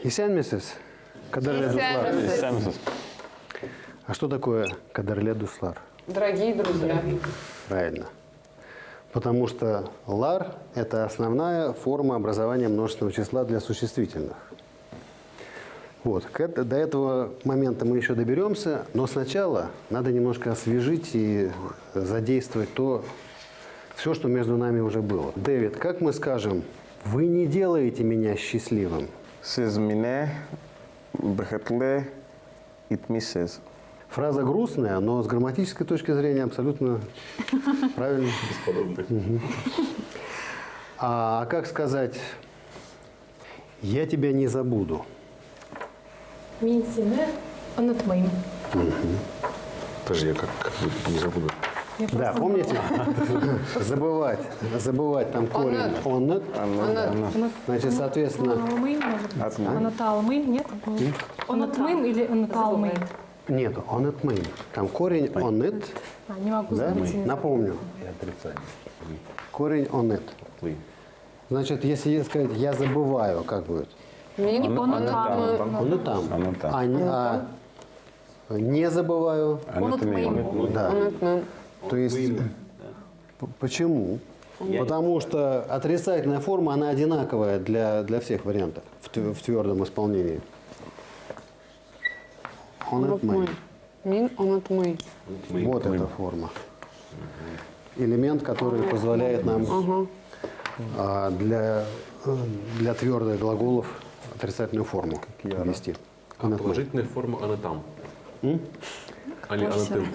Исянмисыз? Кадерледуслар. Исянмисыз. А что такое кадерледуслар? Дорогие друзья. Правильно. Потому что лар – это основная форма образования множественного числа для существительных. Вот. До этого момента мы еще доберемся, но сначала надо немножко освежить и задействовать все, что между нами уже было. Дэвид, как мы скажем, вы не делаете меня счастливым? Siz mine бахетле итмисез. Фраза грустная, но с грамматической точки зрения абсолютно правильно. Угу. А как сказать «я тебя не забуду»? Мен сені ұнатмаймын. Подожди, я как не забуду. Да, помните? Забывать там корень. Оннет. Значит, соответственно... Ұнаталмын, нет? Ұнатмын или ұнаталмын? Нет, оннетмын. Там корень оннет. Не могу Да? забыть. Напомню. Корень оннет. Значит, если сказать «я забываю», как будет? Оннетам. А не забываю? Да. То есть, почему? Потому что отрицательная форма, она одинаковая для всех вариантов в твердом исполнении. Оннетмын. Мин онатмый. Вот эта форма. Элемент, который позволяет нам для твердых глаголов отрицательную форму ввести. Положительная форма анатам. Али анатым.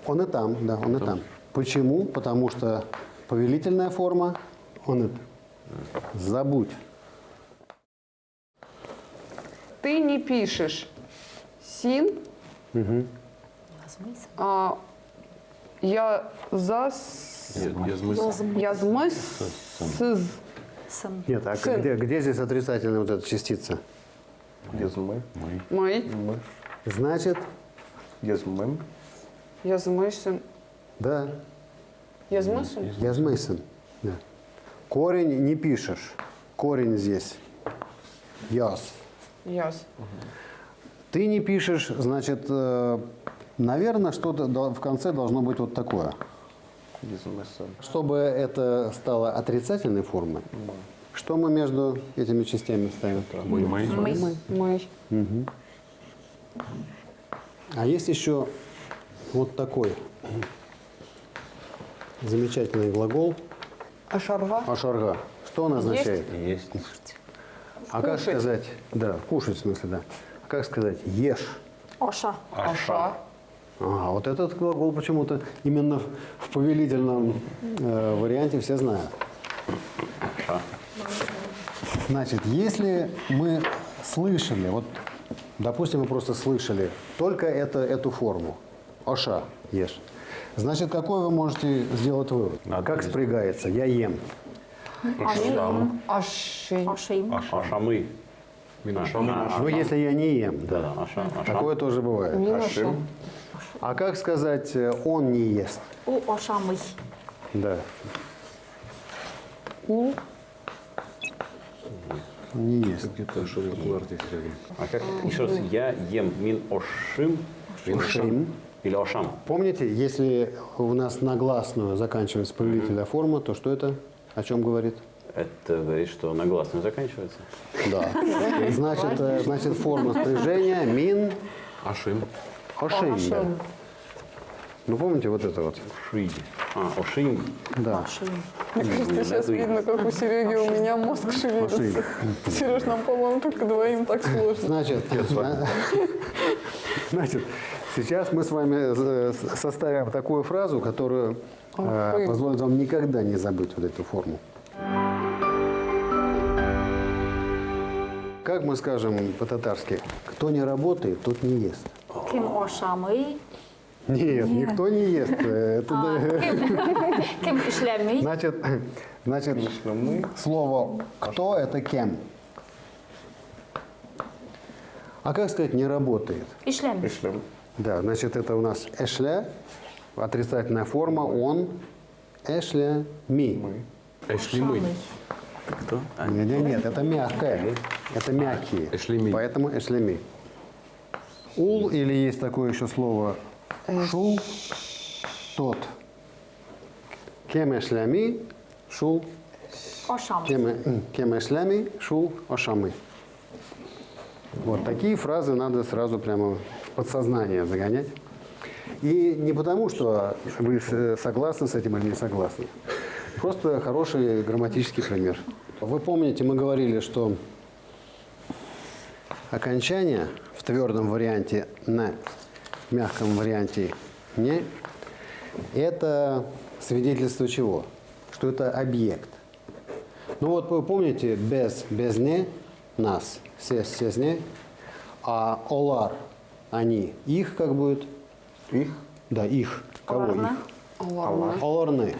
Он и там, да, он и там. Почему? Потому что повелительная форма он и забудь. Ты не пишешь син, а я язмыс сыз. Нет, а где здесь отрицательная вот эта частица? Язмы. Мой. Значит, Язмым. Язмысın. да, Язмысın. язмысын. Да. Корень не пишешь. Корень здесь яс. Яз. Ты не пишешь, значит, наверное, что-то в конце должно быть вот такое. Язмысын. Чтобы это стало отрицательной формой, что мы между этими частями ставим? Мой. А есть еще вот такой замечательный глагол Ашарга. ашарга. Что он означает? Есть. А как сказать? Да, кушать в смысле, да. А как сказать? Ешь. Оша. Аша. А, вот этот глагол почему-то именно в повелительном варианте все знают. Значит, если мы слышали, вот, допустим, мы просто слышали только эту форму, оша, ешь, значит, какой вы можете сделать вывод? Как спрягается? Я ем. Ашин. Ашим. Ашамы. Ну, если я не ем, да. Такое тоже бывает. Минаша. А как сказать, он не ест? У ошамый. Да. Не ест. Где-то шурикулар здесь рядом. А как еще раз? Я ем мин ошим. Ошим. Или ошам. Помните, если у нас на гласную заканчивается повелительная форма, то что это? О чем говорит? Это говорит, что на гласную заканчивается. Да. Значит, форма спряжения мин Ашим. ошим. Да. Ну, помните вот это вот? Оши. Ошим. Да. Мне кажется, сейчас видно, как у Сереги у меня мозг шевелится. Сереж, нам, по-моему, только двоим так сложно. Значит, сейчас мы с вами составим такую фразу, которая позволит вам никогда не забыть вот эту форму. Как мы скажем по-татарски? Кто не работает, тот не ест. Ким ошамый. Нет, никто не ест. Ким ишлемий. Значит, слово «кто» – это «кем». А как сказать «не работает»? Ишлемий. Да, значит, это у нас «эшля», отрицательная форма «он», «эшля», «ми». Эшли мы. Кто? Нет, это мягкое. Это мягкие. эшлеми. Поэтому эшлеми. Ул, или есть такое еще слово шул, тот. Кем эшлеми, шул, Ошам. кем эшлеми, шул, ошамы. Вот такие фразы надо сразу прямо в подсознание загонять. И не потому, что вы согласны с этим или не согласны. Просто хороший грамматический пример. Вы помните, мы говорили, что окончание в твердом варианте «на», в мягком варианте «не» – это свидетельство чего? Что это объект. Ну вот вы помните без «не», «нас», «сес», «не», а «олар» – «они». Их как будет? Их? Да, их. Кого Оларны. их? Оларны. Оларны.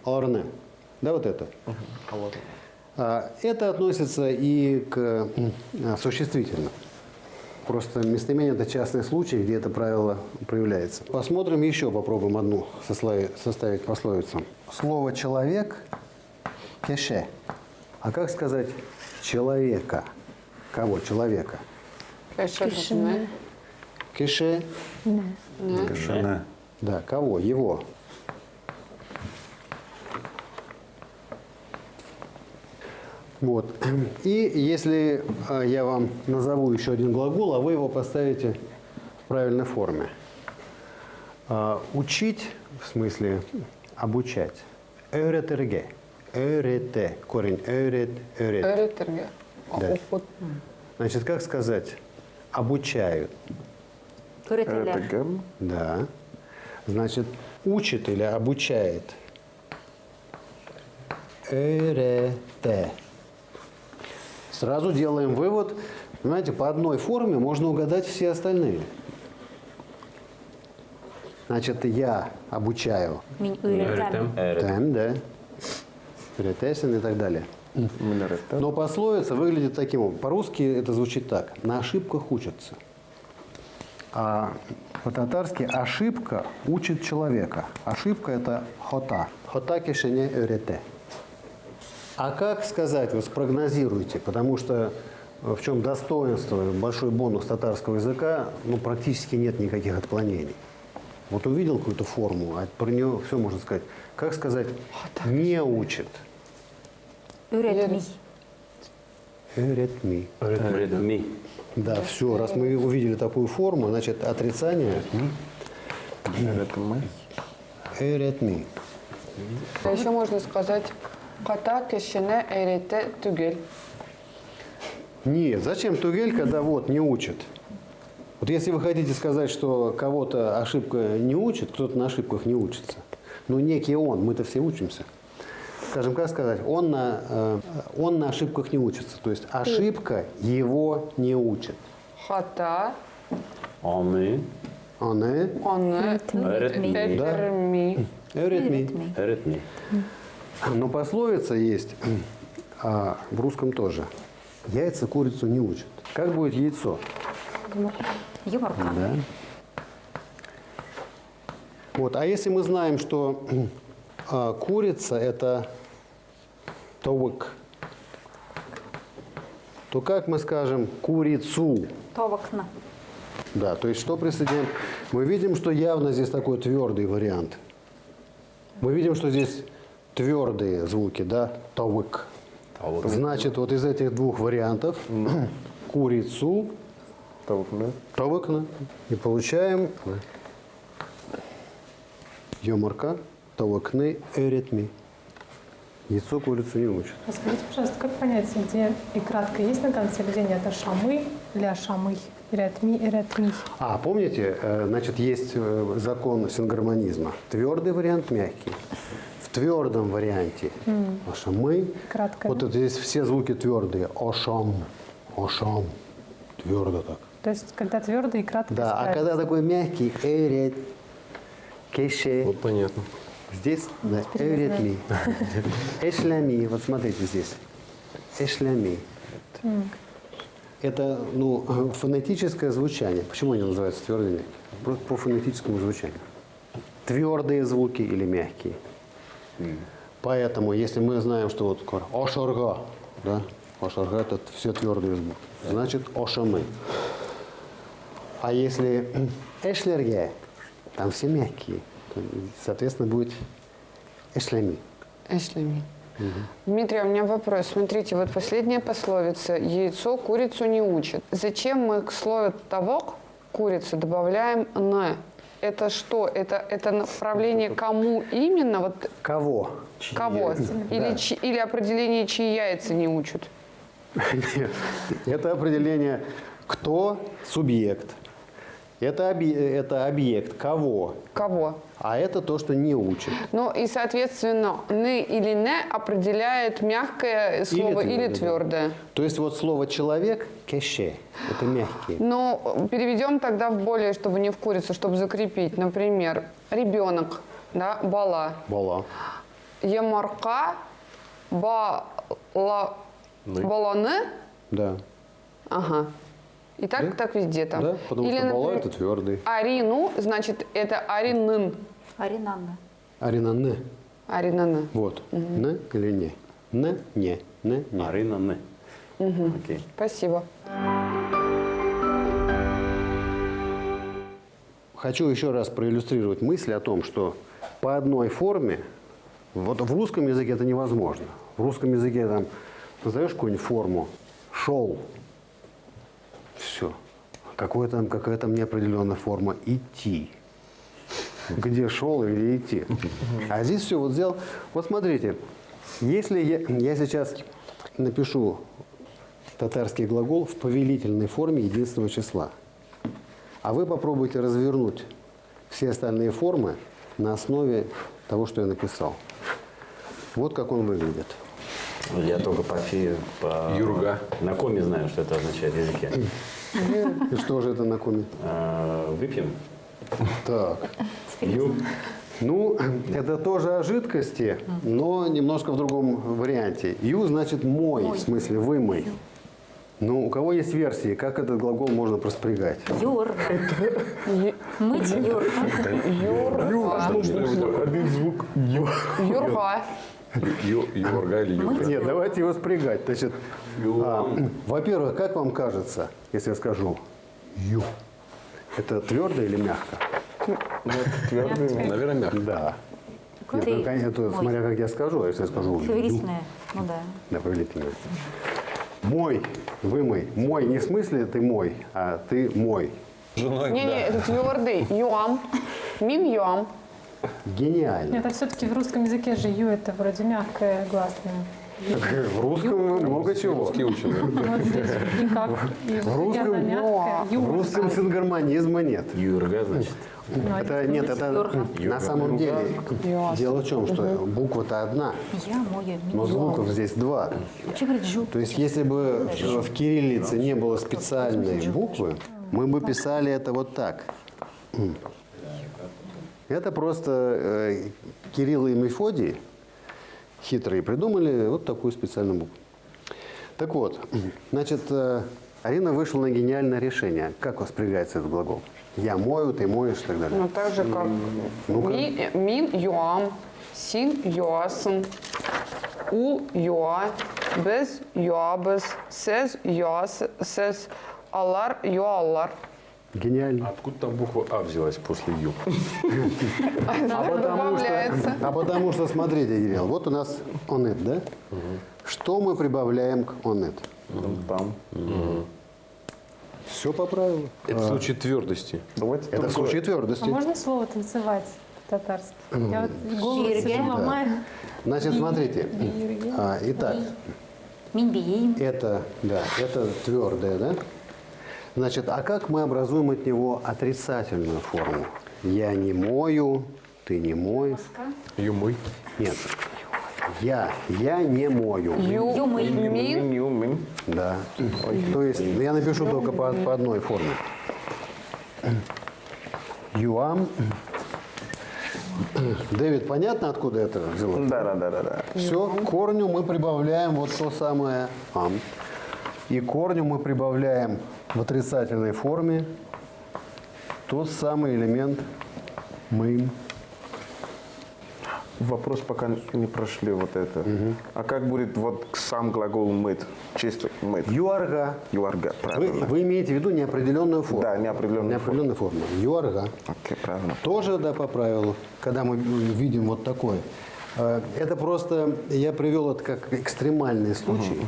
Оларны. Да, вот это. Это относится и к существительным. Просто местоимение – это частный случай, где это правило проявляется. Посмотрим еще, попробуем одну составить пословицу. Слово «человек» – кеше. А как сказать «человека»? Кого? Человека. Кешне. Кеше. Кашана. Да, кого? Его. Вот. И если я вам назову еще один глагол, а вы его поставите в правильной форме. Учить, в смысле обучать. Öğretirge. Öğrete. Корень öğret, öğret. Эритерге. Да. Значит, как сказать? Обучают. Öğretirler. Ретегем. Да. Значит, учит или обучает. Öğrete. Сразу делаем вывод. Понимаете, по одной форме можно угадать все остальные. Значит, я обучаю. Min öğretmen. Тем, да. Öğretesin и так далее. Минарета. Но пословица выглядит таким образом. По-русски это звучит так. На ошибках учатся. А по-татарски ошибка учит человека. Ошибка – это хота. Хота кишене öğrete. А как сказать, вот спрогнозируйте, потому что в чем достоинство, большой бонус татарского языка, ну, практически нет никаких отклонений. Вот увидел какую-то форму, а про нее все можно сказать. Как сказать «не учит»? Öğretmi. Öğretmi. Redmi. Да, все, раз мы увидели такую форму, значит, отрицание Это мы. öğretmi. Еще можно сказать ката кешене эрете түгел. Нет, зачем тугель, когда вот не учит? Вот если вы хотите сказать, что кого-то ошибка не учит, кто-то на ошибках не учится, ну некий он, мы-то все учимся. Скажем, как сказать, он на ошибках не учится. То есть ошибка его не учит. Хата Onu Аны оны öğretmi. этерми. öğretmi. Öğretmi. Но пословица есть, а в русском тоже. Яйца курицу не учат. Как будет яйцо? Yumurta. Да. Вот, а если мы знаем, что курица – это товык, то как мы скажем курицу? Tavukna. Да, то есть что присоединяем? Мы видим, что явно здесь такой твердый вариант. Мы видим, что здесь твердые звуки, да, товык. Значит, вот из этих двух вариантов курицу, Тавукна. товыкна, и получаем юморка, товыкны, öğretmi. Яйцо курицу не учат. А скажите, пожалуйста, как понять, где и кратко есть на конце, где нет ашамы или ашамы, иратми, иратми? А, помните, значит, есть закон сингармонизма. Твердый вариант, мягкий. В твердом варианте ашамы. Кратко. Вот это здесь все звуки твердые. Ошам, ошам. Твердо так. То есть, когда твердо и кратко Да, а справиться. когда такой мягкий, эрет, кеше. Вот понятно. Здесь, да, эретми. Эшлями. Вот смотрите здесь. Эшлями. Это, ну, фонетическое звучание. Почему они называются твердыми? Просто по фонетическому звучанию. Твердые звуки или мягкие. Поэтому, если мы знаем, что вот ошорга, да, Ошарга – это все твердые звуки. Значит, ошамы. А если эшлерге, там все мягкие, то, соответственно, будет эшлеми. Эшлеми. Дмитрий, у меня вопрос. Смотрите, вот последняя пословица. Яйцо курицу не учит. Зачем мы к слову «тавок» курицы добавляем «н»? Это что? Это направление кому именно? Вот Кого? кого? Или определение, чьи яйца не учат? Нет. Это определение «кто» – субъект. Это объект «кого». Кого? А это то, что не учит. Ну и, соответственно, «ны» или «не» определяет мягкое слово или твердое. То есть вот слово «человек» – кеше. Это мягкие. Ну, переведем тогда в более, чтобы не в курицу, чтобы закрепить. Например, ребенок, да, бала. Бала. Емарка, баланы. Да. Ага. И так, Да? так везде там. Да, потому Или, что бала – например, это твердый. арину, значит, это аринын. Аринанна. Арина-не. Аринаны. Вот. Не или не? Не, не, не. Арина, не. Окей. Спасибо. Хочу еще раз проиллюстрировать мысль о том, что по одной форме, вот в русском языке это невозможно. В русском языке там назовешь какую-нибудь форму «шел», все. Какая-то неопределенная форма «идти». Где шел и где идти. А здесь все вот взял. Вот смотрите, если я сейчас напишу татарский глагол в повелительной форме единственного числа, а вы попробуйте развернуть все остальные формы на основе того, что я написал. Вот как он выглядит. Я только по Юрга. на коме знаю, что это означает в языке. И что же это на коме? Выпьем. Так. Ю. Ну, это тоже о жидкости, но немножко в другом варианте. Ю значит мой, в смысле вымой. Ну, у кого есть версии, как этот глагол можно проспрягать? Юрга. Мыть юрга. Один звук ю. Юрга. Юрга или юрга. Нет, давайте его спрягать. Значит, во-первых, как вам кажется, если я скажу ю, это твердо или мягко? Наверное, мягко. Да. Нет, Ты ну, конечно, это мой. смотря как я скажу, а если я скажу ю, Фаворитная. Ну да. на повелительное. Мой, вымой. Мой не в смысле ты мой, а ты мой. Женой, Не-не, это твердый. Юам. Мин юам. Гениально. Нет, а все-таки в русском языке же ю это вроде мягкое гласное. В русском много чего. Русский учил. Вот здесь и как? И В русском- она мягкая. В Юрга. русском сингармонизма нет. Юрга, значит. Ну, Это, нет, это на самом деле. Дело в чем, что буква-то одна, Я мою. но звуков здесь два. Вообще говорит жу. То есть, если бы в кириллице не было специальной буквы, мы бы писали это вот так. Это просто Кирилл и Мефодий, хитрые, придумали вот такую специальную букву. Так вот, значит, Арина вышла на гениальное решение. Как воспрягается этот глагол? Я мою, ты моешь и так далее. Ну, так же, как Ну-ка. мин юам, син юасн, у юа, без юабес, сез юас, сез алар юаллар. Гениально. Откуда там буква А взялась после ю? Добавляется. А потому что, смотрите, Кирилл, вот у нас онет, да? Что мы прибавляем к онет? Пам. Все по правилу. Это в случае твердости. Это в случае А твердости. можно слово танцевать по-татарски? Я вот голову Жирге. себе ломаю. Значит, смотрите. Итак, Минбиим. это твердое, да? Значит, а как мы образуем от него отрицательную форму? Я не мою, ты не моешь. Юмый. Нет. Я не мою. Юмый. Мин Да. То есть я напишу только по одной форме. Юам. Дэвид, понятно, откуда это взялось? Да. Все, к корню мы прибавляем вот то самое ам. И к корню мы прибавляем в отрицательной форме тот самый элемент мы. Вопрос пока не прошли вот это. А как будет вот сам глагол мыть? Чисто мыть. Юарга. Юарга, правильно. Вы имеете в виду неопределенную форму? Да, неопределенную Неопределенную форму. Юарга. Окей, правильно. Тоже, да, по правилу, когда мы видим вот такое. Это просто, я привел это как экстремальный случай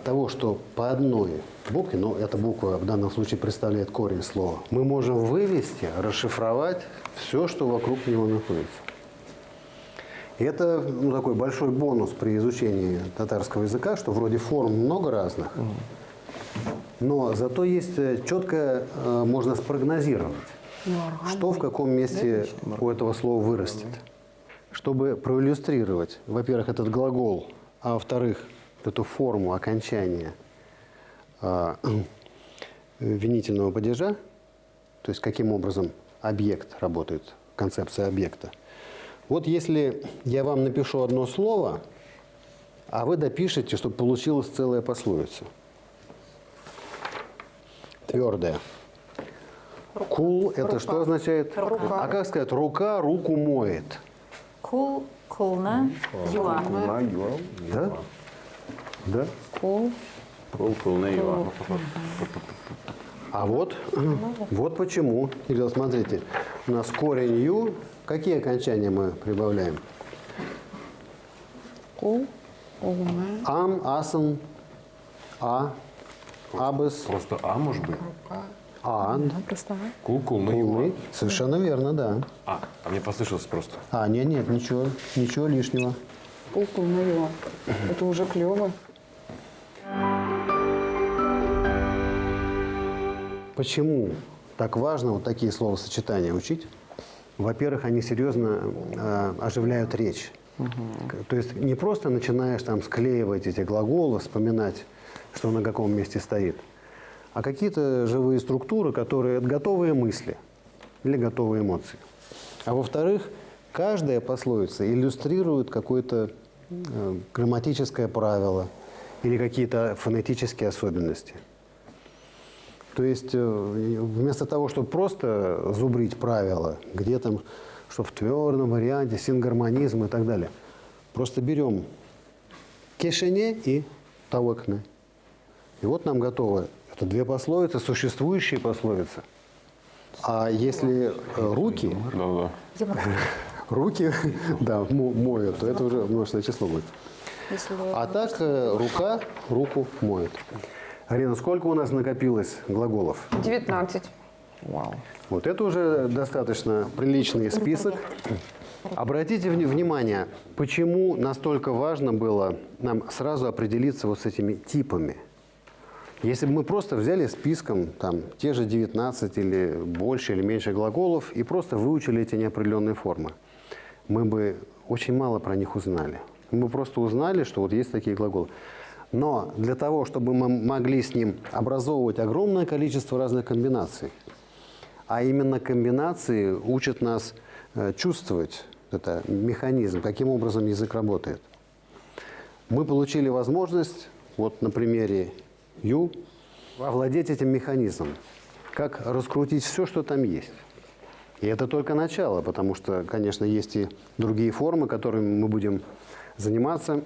того, что по одной букве, но эта буква в данном случае представляет корень слова, мы можем вывести, расшифровать все, что вокруг него находится. И это такой большой бонус при изучении татарского языка, что вроде форм много разных, но зато есть четко можно спрогнозировать, что в каком месте у этого слова вырастет. Чтобы проиллюстрировать, во-первых, этот глагол, а во-вторых, эту форму окончания винительного падежа, то есть каким образом объект работает, концепция объекта. Вот если я вам напишу одно слово, а вы допишете, чтобы получилась целая пословица. Твердая. Кул – это что означает? Рука. А как сказать? Рука руку моет. Кул, кулна, юа. На юа. Да? Да? Кул. Кул-кул-на юа. А вот почему. Или смотрите, у нас корень ю. Какие окончания мы прибавляем? Кул. Улме. Ам, асан, абыс, Просто А может быть? ан, Кул-кул на кулны. Совершенно верно, да. А мне послышалось просто. Нет, ничего лишнего. Кул на юа. Это уже клево. Почему так важно вот такие словосочетания учить? Во-первых, они серьезно оживляют речь. То есть не просто начинаешь там склеивать эти глаголы, вспоминать, что на каком месте стоит, а какие-то живые структуры, которые это готовые мысли или готовые эмоции. А во-вторых, каждая пословица иллюстрирует какое-то грамматическое правило или какие-то фонетические особенности. То есть вместо того, чтобы просто зубрить правила, где там, что в твердом варианте, сингармонизм и так далее, просто берем кешене и тавакне. И вот нам готовы. Это две пословицы, существующие пословицы. А если руки, руки да, моют, то это уже множественное число будет. А так рука руку моет. Арина, сколько у нас накопилось глаголов? 19. Вау. Вот это уже достаточно приличный список. Обратите внимание, почему настолько важно было нам сразу определиться вот с этими типами. Если бы мы просто взяли списком там, те же 19 или больше или меньше глаголов и просто выучили эти неопределенные формы, мы бы очень мало про них узнали. Мы бы просто узнали, что вот есть такие глаголы. Но для того, чтобы мы могли с ним образовывать огромное количество разных комбинаций, а именно комбинации учат нас чувствовать это механизм, каким образом язык работает, мы получили возможность, вот на примере ю, овладеть этим механизмом, как раскрутить все, что там есть. И это только начало, потому что, конечно, есть и другие формы, которыми мы будем заниматься.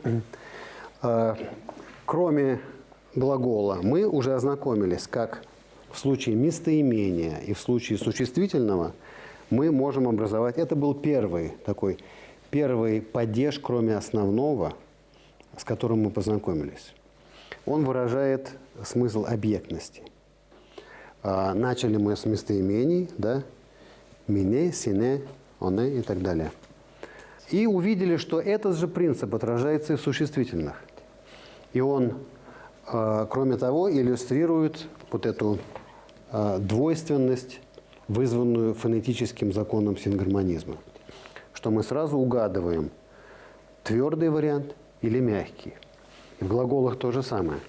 Кроме глагола, мы уже ознакомились, как в случае местоимения и в случае существительного мы можем образовать. Это был первый падеж, кроме основного, с которым мы познакомились. Он выражает смысл объектности. Начали мы с местоимений, да, мине, сине, оне и так далее. И увидели, что этот же принцип отражается и в существительных. И он, кроме того, иллюстрирует вот эту двойственность, вызванную фонетическим законом сингармонизма. Что мы сразу угадываем, твердый вариант или мягкий. И в глаголах то же самое.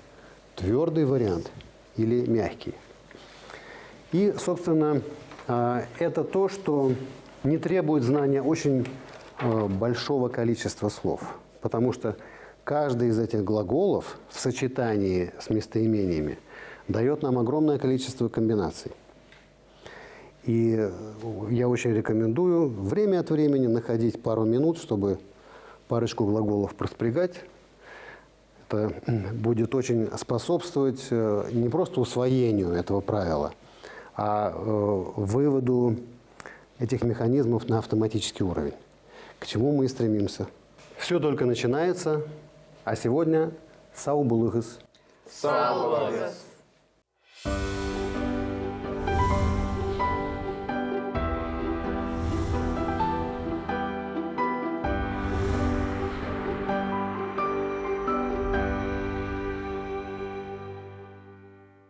Твердый вариант или мягкий. И, собственно, это то, что не требует знания очень большого количества слов. Потому что каждый из этих глаголов в сочетании с местоимениями дает нам огромное количество комбинаций. И я очень рекомендую время от времени находить пару минут, чтобы парочку глаголов проспрягать. Это будет очень способствовать не просто усвоению этого правила, а выводу этих механизмов на автоматический уровень, к чему мы и стремимся. Все только начинается, а сегодня сау булыгыс. Сау булыгыс.